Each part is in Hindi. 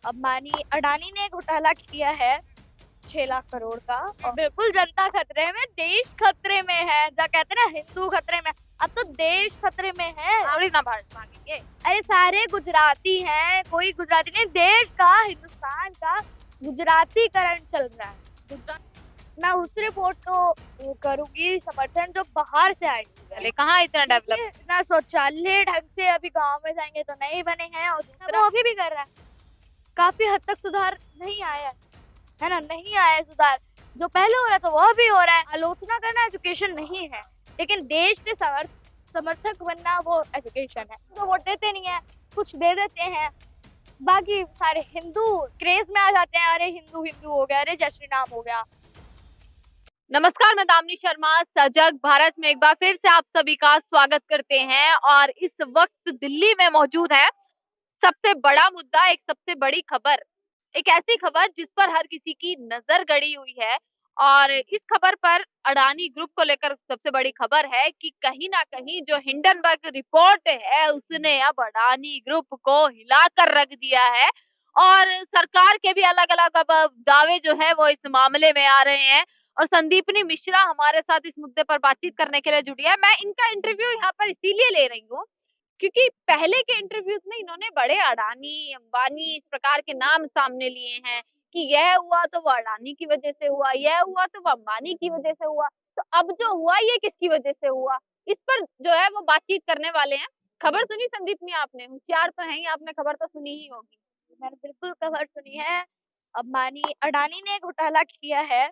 अंबानी अडानी ने घोटाला किया है 6 लाख करोड़ का। और बिल्कुल जनता खतरे में, देश खतरे में है। जो कहते हैं ना, हिंदू खतरे में, अब तो देश खतरे में है। थोड़ी ना भागेंगे। अरे सारे गुजराती हैं, कोई गुजराती नहीं, देश का, हिंदुस्तान का गुजरातीकरण चल रहा है। गुजरात मैं उस रिपोर्ट को करूंगी समर्थन जो बाहर से आई है। कहाँ इतना डेवलप? ना शौचालय ढंग से अभी गांव में जाएंगे तो नहीं बने हैं, और दूसरा वो अभी भी कर रहा है। काफी हद तक सुधार नहीं आया है ना, नहीं आया है सुधार। जो पहले हो रहा था वो भी हो रहा है। आलोचना करना एजुकेशन नहीं है, लेकिन देश के समर्थक बनना वो एजुकेशन है। तो वोट देते नहीं है, कुछ दे देते हैं, बाकी सारे हिंदू क्रेज में आ जाते हैं। अरे हिंदू हिंदू हो गया, अरे जय श्री राम हो गया। नमस्कार, मैं दामिनी शर्मा सजग भारत में एक बार फिर से आप सभी का स्वागत करते हैं। और इस वक्त दिल्ली में मौजूद है सबसे बड़ा मुद्दा, एक सबसे बड़ी खबर, एक ऐसी खबर जिस पर हर किसी की नजर गड़ी हुई है। और इस खबर पर अडानी ग्रुप को लेकर सबसे बड़ी खबर है कि कहीं ना कहीं जो हिंडनबर्ग रिपोर्ट है उसने अब अडानी ग्रुप को हिलाकर रख दिया है। और सरकार के भी अलग अलग अब दावे जो है वो इस मामले में आ रहे हैं। और संदीपनी मिश्रा हमारे साथ इस मुद्दे पर बातचीत करने के लिए जुड़ी है। मैं इनका इंटरव्यू यहाँ पर इसीलिए ले रही हूँ क्योंकि पहले के इंटरव्यूज में इन्होंने बड़े अडानी अंबानी इस प्रकार के नाम सामने लिए हैं कि यह हुआ तो वो अडानी की वजह से हुआ, यह हुआ तो वो अंबानी की वजह से हुआ। तो अब जो हुआ ये किसकी वजह से हुआ, इस पर जो है वो बातचीत करने वाले हैं। खबर सुनी संदीपनी आपने? होशियार तो है ही, आपने खबर तो सुनी ही होगी। मैंने बिल्कुल खबर सुनी है। अंबानी अडानी ने घोटाला किया है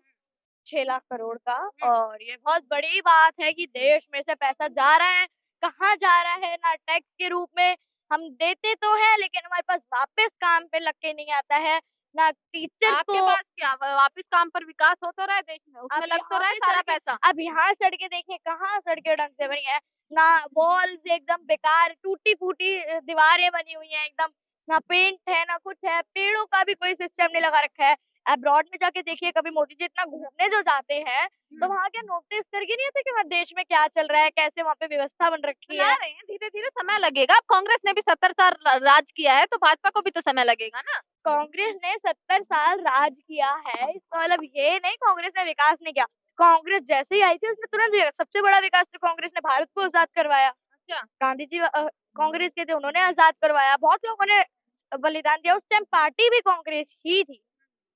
6 लाख करोड़ का, और ये बहुत बड़ी बात है कि देश में से पैसा जा रहा है। कहाँ जा रहा है? ना टैक्स के रूप में हम देते तो है, लेकिन हमारे पास वापस काम पे लग के नहीं आता है। ना टीचर्स आपके को पास क्या वापस काम पर विकास हो तो रहा है देश में, उसमें लग तो रहा है सारा पैसा। अब यहाँ सड़कें देखिए, कहाँ सड़कें ढंग से बनी है? ना वॉल्स एकदम बेकार, टूटी फूटी दीवारें बनी हुई हैं एकदम। ना पेंट है, ना कुछ है। पेड़ों का भी कोई सिस्टम नहीं लगा रखा है। अब्रॉड में जाके देखिए, कभी मोदी जी इतना घूमने जो जाते हैं तो वहाँ के नोटिस करके नहीं आते कि वहाँ देश में क्या चल रहा है, कैसे वहाँ पे व्यवस्था बन रखी है। धीरे धीरे समय लगेगा। अब कांग्रेस ने भी 70 साल राज किया है तो भाजपा को भी तो समय लगेगा ना। कांग्रेस ने 70 साल राज किया है, इसका मतलब ये नहीं कांग्रेस ने विकास नहीं किया। कांग्रेस जैसे ही आई थी उसने तुरंत सबसे बड़ा विकास तो कांग्रेस ने भारत को आजाद करवाया। अच्छा, गांधी जी कांग्रेस के थे, उन्होंने आजाद करवाया। बहुत लोगों ने बलिदान दिया। उस टाइम पार्टी भी कांग्रेस ही थी,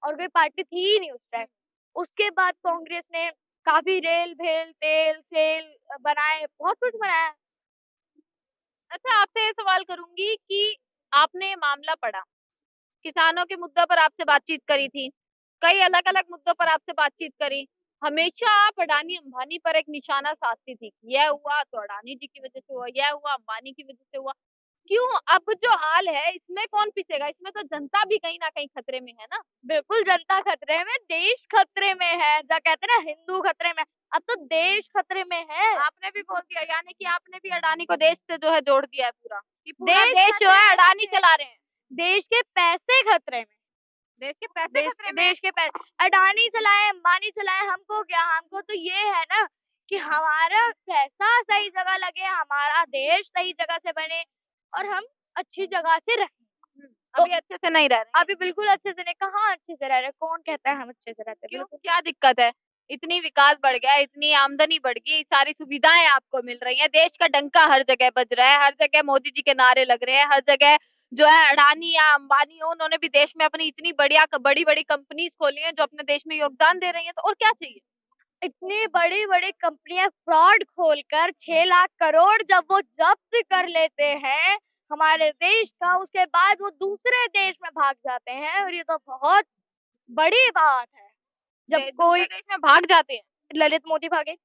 और कोई पार्टी थी ही नहीं उस टाइम। उसके बाद कांग्रेस ने काफी रेल भेल तेल सेल बनाए, बहुत कुछ बनाया। अच्छा, आपसे ये सवाल करूंगी कि आपने मामला पढ़ा, किसानों के मुद्दों पर आपसे बातचीत करी थी, कई अलग अलग मुद्दों पर आपसे बातचीत करी। हमेशा आप अडानी अंबानी पर एक निशाना साधती थी, यह हुआ तो अडानी जी की वजह से हुआ, यह हुआ अंबानी की वजह से हुआ। क्यों अब जो हाल है इसमें कौन पिसेगा? इसमें तो जनता भी कहीं ना कहीं खतरे में है ना। बिल्कुल जनता खतरे में, देश खतरे में है। जो कहते हैं ना, हिंदू खतरे में, अब तो देश खतरे में है। आपने भी बोल दिया, यानी कि आपने भी अडानी को देश से जो है जोड़ दिया है पूरा, कि पूरा देश देश जो है अडानी चला रहे हैं। देश के पैसे खतरे में। देश के पैसे खतरे में। देश के पैसे अडानी चलाए, अंबानी चलाए, हमको क्या? हमको तो ये है ना कि हमारा पैसा सही जगह लगे, हमारा देश सही जगह से बने, और हम अच्छी जगह से रहें। अभी अच्छे से नहीं रह रहे। अभी बिल्कुल अच्छे से नहीं। कहाँ अच्छे से रह रहे? कौन कहता है हम अच्छे से रहते हैं? क्यों, क्या दिक्कत है? इतनी विकास बढ़ गया, इतनी आमदनी बढ़ गई, सारी सुविधाएं आपको मिल रही हैं, देश का डंका हर जगह बज रहा है, हर जगह मोदी जी के नारे लग रहे हैं, हर जगह जो है अडानी या अंबानी हो, उन्होंने भी देश में अपनी इतनी बढ़िया बड़ी बड़ी कंपनीज खोली हैं जो अपने देश में योगदान दे रही हैं। तो और क्या चाहिए? इतनी बड़ी बड़ी कंपनियां फ्रॉड खोलकर 6 लाख करोड़ जब वो जब्त कर लेते हैं हमारे देश का, उसके बाद वो दूसरे देश में भाग जाते हैं। और ये तो बहुत बड़ी बात है। जब कोई देश में भाग जाते हैं, ललित मोदी भागे,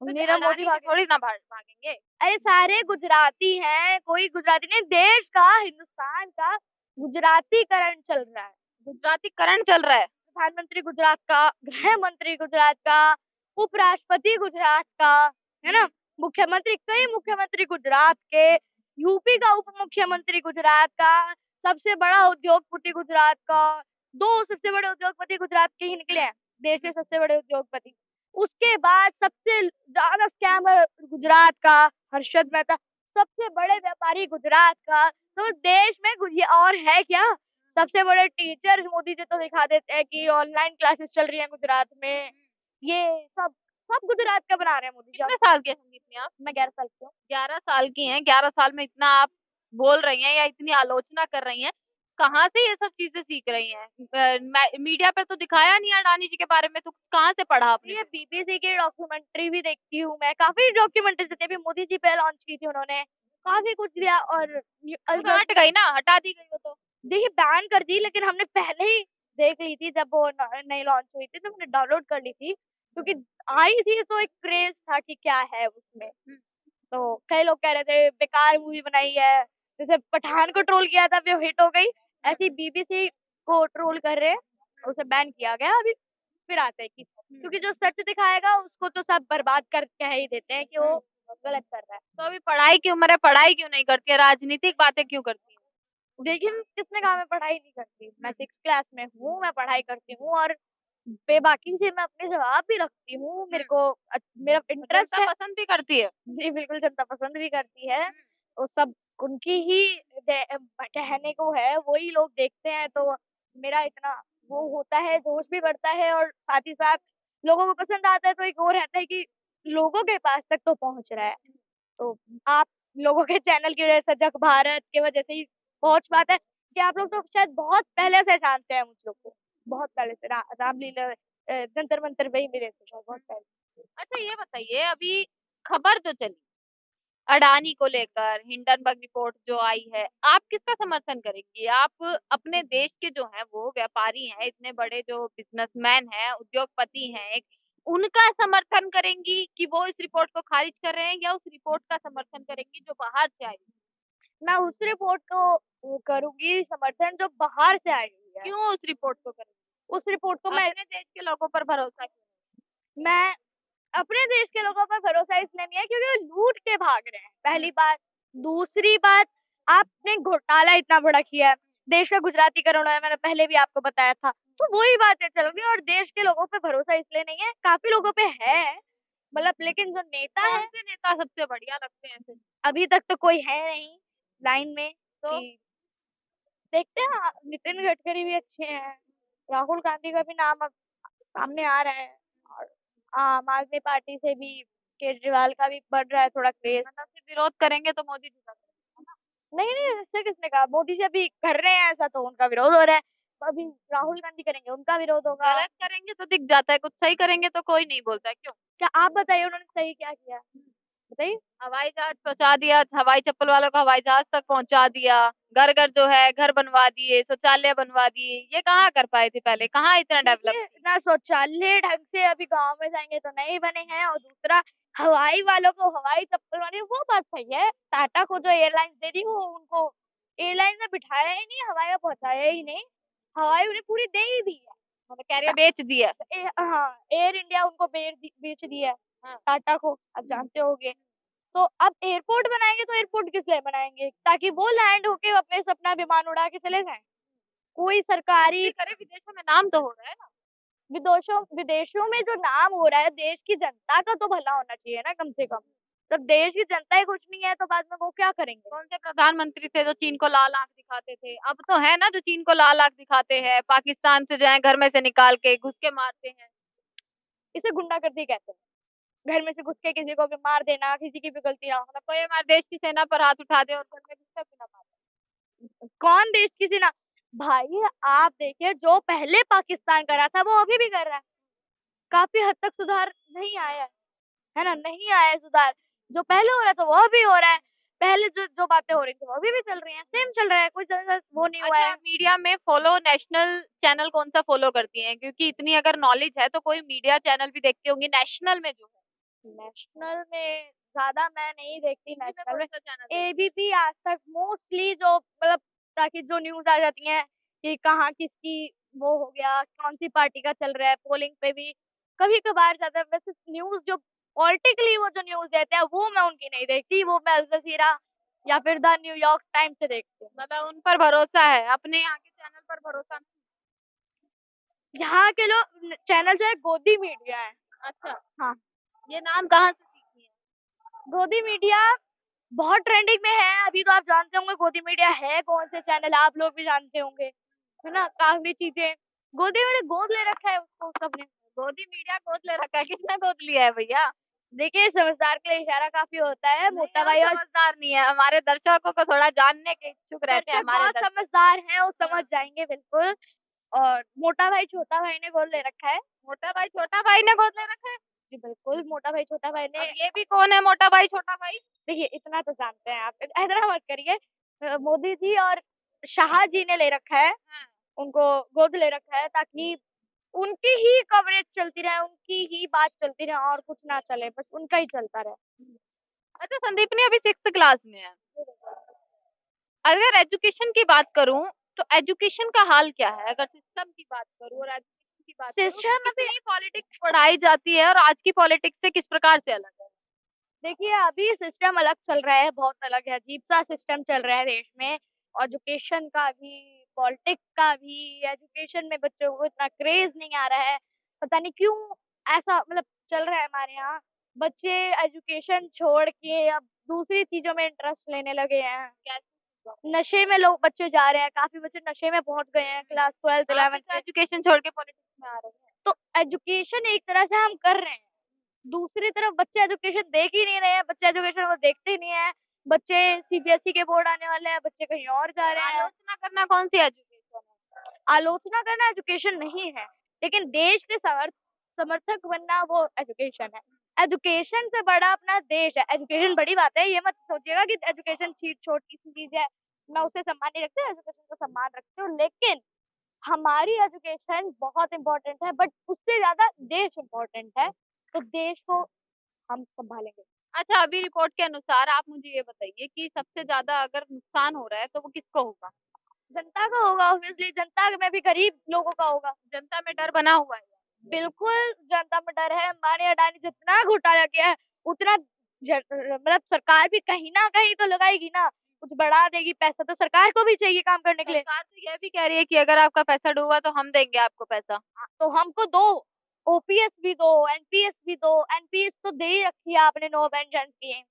नीरव मोदी भागे, थोड़ी ना भागेंगे। अरे सारे गुजराती हैं, कोई गुजराती नहीं, देश का, हिंदुस्तान का गुजरातीकरण चल रहा है। गुजरातीकरण चल रहा है। प्रधानमंत्री गुजरात का, गृह मंत्री गुजरात का, उपराष्ट्रपति गुजरात का, है ना, मुख्यमंत्री, कई मुख्यमंत्री गुजरात के, यूपी का उप मुख्यमंत्री गुजरात का, सबसे बड़ा उद्योगपति गुजरात का, दो सबसे बड़े उद्योगपति गुजरात के ही निकले हैं, देश के सबसे बड़े उद्योगपति। उसके बाद सबसे ज्यादा स्कैमर गुजरात का हर्षद मेहता, सबसे बड़े व्यापारी गुजरात का। तो देश में और है क्या? सबसे बड़े टीचर मोदी जी तो दिखा देते हैं कि ऑनलाइन क्लासेस चल रही हैं गुजरात में। ये सब सब गुजरात का बना रहे हैं मोदी जी। कितने साल के हैं संदीपनी आप? मैं 11 साल की हूँ। 11 साल की हैं। 11 साल में इतना आप बोल रही हैं या इतनी आलोचना कर रही हैं, कहाँ से ये सब चीजें सीख रही हैं? मीडिया पर तो दिखाया नहीं अडानी जी के बारे में, तो कहाँ से पढ़ा आपने? ये बीबीसी की डॉक्यूमेंट्री भी देखती हूँ मैं, काफी डॉक्यूमेंट्रीज देती है। अभी मोदी जी पे लॉन्च की थी उन्होंने, काफी कुछ दिया। और वो तो हट गई ना, हटा दी गई वो तो। देखिए बैन कर दी, लेकिन हमने पहले ही देख ली थी जब वो नई लॉन्च हुई थी, तो हमने डाउनलोड कर ली थी क्योंकि आई थी तो एक क्रेज था कि क्या है उसमें। तो कई लोग कह रहे थे बेकार मूवी बनाई है, जैसे पठान को ट्रोल किया था वो हिट हो गई, ऐसे ही बीबीसी को ट्रोल कर रहे हैं, उसे बैन किया गया। अभी फिर आते हैं कि क्योंकि जो सच दिखाएगा उसको तो सब बर्बाद कर कह ही देते हैं कि वो गलत कर रहा है। तो अभी पढ़ाई की उम्र है, पढ़ाई क्यों नहीं करती है? राजनीतिक बातें क्यों करती है? देखिए किसने कहा मैं पढ़ाई नहीं करती, मैं 6 क्लास में हूँ, मैं पढ़ाई करती हूँ और बेबाकी से मैं अपने जवाब भी रखती हूँ। मेरे को मेरा इंटरेस्ट है। पसंद भी करती है। जी बिल्कुल, जनता पसंद भी करती है। वो सब उनकी ही कहने को है, वही लोग देखते हैं, तो मेरा इतना वो होता है, जोश भी बढ़ता है और साथ ही साथ लोगों को पसंद आता है, तो एक और रहता है कि लोगों के पास तक तो पहुंच रहा है। तो आप लोगों के चैनल की वजह से, जग भारत की वजह से ही पहुंच पाता है कि आप लोग तो शायद बहुत पहले से जानते हैं मुझ लोग को, बहुत पहले से रामलीला जंतर मंतर वही मेरे थे शायद बहुत पहले। अच्छा ये बताइए, अभी खबर जो चली अडानी को लेकर, हिंडनबर्ग रिपोर्ट जो आई है, आप किसका समर्थन करेंगी? आप अपने देश के जो हैं वो व्यापारी हैं, इतने बड़े जो बिजनेसमैन हैं, उद्योगपति हैं, उनका समर्थन करेंगी कि वो इस रिपोर्ट को खारिज कर रहे हैं, या उस रिपोर्ट का समर्थन करेंगी जो बाहर से आई? मैं उस रिपोर्ट को करूंगी समर्थन जो बाहर से आई हुई है। क्यों उस रिपोर्ट को करेंगी? उस रिपोर्ट को मैं अपने देश के लोगों पर भरोसा क्यों? मैं अपने देश के लोगों पर भरोसा इसलिए नहीं है क्योंकि वो लूट के भाग रहे हैं, पहली बात। दूसरी बात, आपने घोटाला इतना बड़ा किया है, देश का गुजरातीकरण है, मैंने पहले भी आपको बताया था, तो वही बातें चल रही है और देश के लोगों पे भरोसा इसलिए नहीं है, काफी लोगों पे है मतलब, लेकिन जो नेता है कौन से नेता सबसे बढ़िया लगते हैं फिर? अभी तक तो कोई है नहीं लाइन में। तो कि देखते हैं, नितिन गडकरी भी अच्छे हैं, राहुल गांधी का भी नाम अब सामने आ रहा है, और आम आदमी पार्टी से भी केजरीवाल का भी बढ़ रहा है थोड़ा क्रेज। मतलब सिर्फ विरोध करेंगे तो मोदी जी का करेंगे, है ना? नहीं नहीं, ऐसा किसने कहा? मोदी जी अभी कर रहे हैं ऐसा, तो उनका विरोध हो रहा है। तो अभी राहुल गांधी करेंगे, उनका विरोध होगा। गलत करेंगे तो दिख जाता है, कुछ सही करेंगे तो कोई नहीं बोलता है, क्यों? क्या आप बताइए उन्होंने सही क्या किया, बताइए। हवाई जहाज पहुंचा दिया, हवाई चप्पल वालों को हवाई जहाज तक पहुंचा दिया, घर घर जो है घर बनवा दिए, शौचालय बनवा दिए, ये कहाँ कर पाए थे पहले? कहाँ इतना डेवलप? ना शौचालय ढंग से अभी गांव में जाएंगे तो नहीं बने हैं, और दूसरा हवाई वालों को हवाई चप्पल वाले, वो बात सही है, टाटा को जो एयरलाइंस दे दी वो उनको एयरलाइन में बिठाया ही नहीं, हवाई में पहुंचाया ही नहीं, हवाई उन्हें पूरी दे ही दी है। मतलब कह रही है बेच दिया। हाँ, एयर इंडिया उनको बेच दी है हाँ। टाटा को, आप जानते होंगे। तो अब एयरपोर्ट बनाएंगे तो एयरपोर्ट किस लिए बनाएंगे? ताकि वो लैंड होके अपने अपना विमान उड़ा के चले जाएं। कोई सरकारी करे, विदेशों में नाम तो हो रहा है ना। विदेशों विदेशों में जो नाम हो रहा है, देश की जनता का तो भला होना चाहिए ना कम से कम। जब देश की जनता ही कुछ नहीं है तो बाद में वो क्या करेंगे? कौन से प्रधानमंत्री थे जो चीन को लाल आंख दिखाते थे? अब तो है ना जो चीन को लाल आंख दिखाते हैं, पाकिस्तान से जो है घर में से निकाल के घुस के मारते हैं। इसे गुंडागर्दी कहते हैं, घर में से घुस के किसी को भी मार देना, किसी की भी गलती ना हो। मतलब कोई हमारे देश की सेना पर हाथ उठा दे और घर में घुस कर भी ना मारे। कौन देश की सेना? भाई आप देखिए, जो पहले पाकिस्तान करा था वो अभी भी कर रहा है, काफी हद तक सुधार नहीं आया है ना, नहीं आया है सुधार। जो पहले हो रहा था वो अभी हो रहा है, पहले जो जो बातें हो रही थी वो अभी भी चल रही हैं, सेम चल रहा है, कोई ज्यादा वो नहीं हुआ अच्छा, है। मीडिया में फॉलो नेशनल चैनल कौन सा फॉलो करती हैं? क्योंकि इतनी अगर नॉलेज है तो कोई मीडिया चैनल भी देखती होंगी नेशनल में जो है। नेशनल में ज्यादा मैं नहीं देखती, हिंदी में नेशनल कौन में सा चैनल? एबीपी आज तक मोस्टली, जो मतलब ताकि जो न्यूज आ जाती है कि कहाँ किसकी वो हो गया, कौन सी पार्टी का चल रहा है, पोलिंग पे भी कभी कभार ज्यादा। वैसे न्यूज जो पॉलिटिकली वो जो न्यूज देते हैं वो मैं उनकी नहीं देखती, वो मैं अल जजीरा या फिर द न्यूयॉर्क टाइम्स से देखती हूँ। मतलब उन पर भरोसा है, अपने यहाँ के चैनल पर भरोसा नहीं? यहाँ के लोग चैनल जो है गोदी मीडिया है। अच्छा, हाँ, ये नाम कहाँ से सीखी है? गोदी मीडिया बहुत ट्रेंडिंग में है अभी, तो आप जानते होंगे गोदी मीडिया है कौन से चैनल, आप लोग भी जानते होंगे। है ना, काफ़ी चीज़ें गोदी में गोद ले रखा है उसको सबने। गोदी मीडिया गोद ले रखा है, किसने गोद लिया है भैया? देखिए समझदार के लिए इशारा काफ़ी होता है, नहीं, मोटा हम भाई और समझदार नहीं है, हमारे दर्शकों को थोड़ा जानने के इच्छुक रहते हैं दर्शक हमारे बहुत दर्शक। समझदार हैं, वो हाँ, समझ जाएँगे बिल्कुल। और मोटा भाई, छोटा भाई ने गोद ले रखा है। मोटा भाई छोटा भाई ने गोद ले रखा है? जी बिल्कुल, मोटा भाई, छोटा भाई ने अब ये भी कौन है मोटा भाई छोटा भाई? देखिए इतना तो जानते हैं आप, इतना मत करिए। मोदी जी और शाह जी ने ले रखा है, हाँ। उनको गोद ले रखा है ताकि उनकी ही कवरेज चलती रहे, उनकी ही बात चलती रहे और कुछ ना चले, बस उनका ही चलता रहे। अच्छा, संदीपनी अभी 6th क्लास में है। अगर एजुकेशन की बात करूँ, तो एजुकेशन का हाल क्या है? अगर सिस्टम की बात करूँ और एजुकेशन की बात करूँ, तो सिस्टम अभी कितनी पॉलिटिक्स पढ़ाई जाती है और आज की पॉलिटिक्स से किस प्रकार से अलग है? देखिए अभी सिस्टम अलग चल रहा है, बहुत अलग है, अजीब-सा सिस्टम चल रहा है देश में। एजुकेशन का भी, पॉलिटिक्स का भी, एजुकेशन में बच्चों को इतना क्रेज़ नहीं आ रहा है। पता नहीं क्यों ऐसा मतलब चल रहा है हमारे यहाँ। बच्चे एजुकेशन छोड़ के अब दूसरी चीज़ों में इंटरेस्ट लेने लगे हैं। कैसे? नशे में लोग बच्चे जा रहे हैं, काफ़ी बच्चे नशे में पहुँच गए हैं क्लास 12th आप भी 11th तो में। एजुकेशन छोड़ के पॉलिटिक्स में आ रहे हैं। तो एजुकेशन एक तरह से हम कर रहे हैं। दूसरी तरफ बच्चे एजुकेशन देख ही नहीं रहे हैं, बच्चे एजुकेशन को देखते ही नहीं है। बच्चे सीबीएसई के बोर्ड आने वाले हैं, बच्चे कहीं और जा रहे हैं। आलोचना करना कौन-सी एजुकेशन है? आलोचना करना एजुकेशन नहीं है, लेकिन देश के समर्थक बनना वो एजुकेशन है। एजुकेशन से बड़ा अपना देश है। एजुकेशन बड़ी बात है, ये मत सोचिएगा कि एजुकेशन ची छोटी-सी चीज़ है। मैं उसे सम्मान नहीं रखती, एजुकेशन को सम्मान रखती हूँ, लेकिन हमारी एजुकेशन बहुत इम्पोर्टेंट है, बट उससे ज़्यादा देश इम्पोर्टेंट है, तो देश को हम सँभालेंगे। अच्छा, अभी रिपोर्ट के अनुसार आप मुझे ये बताइए कि सबसे ज़्यादा अगर नुकसान हो रहा है, तो वो किसको होगा? जनता का होगा ऑब्वियसली, जनता में भी गरीब लोगों का होगा। जनता में डर बना हुआ है। बिल्कुल जनता में डर है, अंबानी अडानी जितना घोटाला किया है, उतना मतलब सरकार भी कहीं न कहीं तो लगाएगी ना, कुछ बढ़ा देगी, पैसा तो सरकार को भी चाहिए काम करने के लिए। सरकार तो ये भी कह रही है कि अगर आपका पैसा डूबा तो हम देंगे आपको पैसा। तो हमको दो, ओपीएस भी दो, एनपीएस भी दो, एनपीएस तो दे ही रखी है आपने नो पेंशन स्कीम,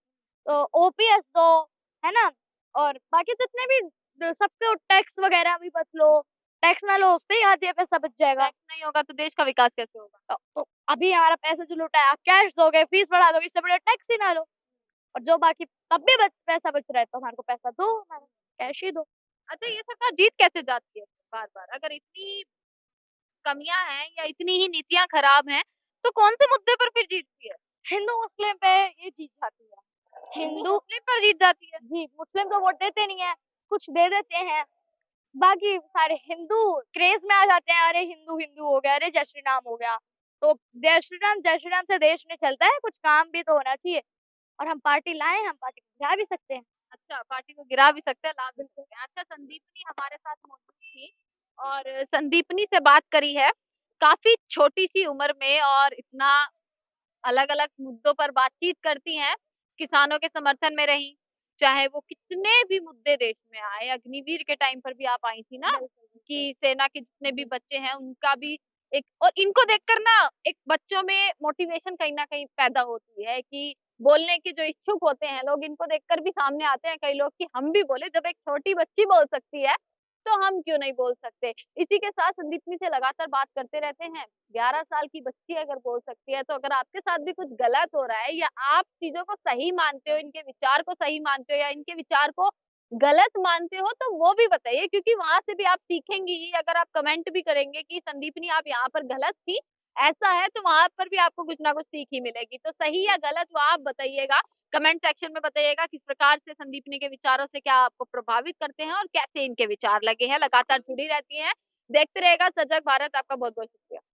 तो ओपीएस दो, है ना? और बाकी जितने भी सबके टैक्स वगैरह भी बच लो, टैक्स ना लो उससे ही आधे पैसा बच जाएगा। टैक्स नहीं होगा तो देश का विकास कैसे होगा? तो अभी हमारा पैसा जो लूटा है, आप कैश दोगे, फीस बढ़ा दोगे, इससे बढ़िया टैक्स ही ना लो। और जो बाकी तब भी पैसा बच रहा है तो हमारे को पैसा दो, हमारा कैश ही दो। अच्छा, ये सरकार जीत कैसे जाती है बार-बार? अगर इतनी कमियाँ हैं या इतनी ही नीतियाँ खराब हैं, तो कौन से मुद्दे पर फिर जीतती है? हिंदू मुस्लिम पे ये जीत जाती है। हिंदू हिंदू मुस्लिम पर जीत जाती है? जी, मुस्लिम तो वोट देते नहीं है, कुछ दे देते हैं। बाकी सारे हिंदू क्रेज़ में आ जाते हैं, अरे हिंदू, हिंदू हो गया, अरे जय श्री राम हो गया। तो जय श्री राम से देश नहीं चलता है, कुछ काम भी तो होना चाहिए। और हम पार्टी लाएँ, हम पार्टी को गिरा भी सकते हैं। अच्छा, पार्टी को गिरा भी सकते हैं, ला भी सकते हैं। अच्छा, संदीपनी हमारे साथ मौजूद थी और संदीपनी से बात करी है, काफ़ी छोटी-सी उम्र में और इतना अलग-अलग मुद्दों पर बातचीत करती हैं, किसानों के समर्थन में रहीं, चाहे वो कितने भी मुद्दे देश में आए, अग्निवीर के टाइम पर भी आप आई थी ना, कि सेना के जितने भी बच्चे हैं उनका भी एक और इनको देखकर ना एक बच्चों में मोटिवेशन कहीं न कहीं पैदा होती है कि बोलने के जो इच्छुक होते हैं लोग, इनको देखकर भी सामने आते हैं कई लोग कि हम भी बोले, जब एक छोटी बच्ची बोल सकती है, तो हम क्यों नहीं बोल सकते? इसी के साथ संदीपनी से लगातार बात करते रहते हैं। 11 साल की बच्ची अगर बोल सकती है, तो अगर आपके साथ भी कुछ गलत हो रहा है या आप चीज़ों को सही मानते हो, इनके विचार को सही मानते हो या इनके विचार को गलत मानते हो, तो वो भी बताइए क्योंकि वहाँ से भी आप सीखेंगी ही। अगर आप कमेंट भी करेंगे कि संदीपनी आप यहाँ पर गलत थी, ऐसा है, तो वहाँ पर भी आपको कुछ ना कुछ सीख ही मिलेगी। तो सही या गलत वो आप बताइएगा, कमेंट सेक्शन में बताइएगा किस प्रकार से संदीपनी के विचारों से क्या आपको प्रभावित करते हैं और कैसे इनके विचार लगे हैं। लगातार जुड़ी रहती हैं। देखते रहिएगा सजग भारत। आपका बहुत-बहुत शुक्रिया।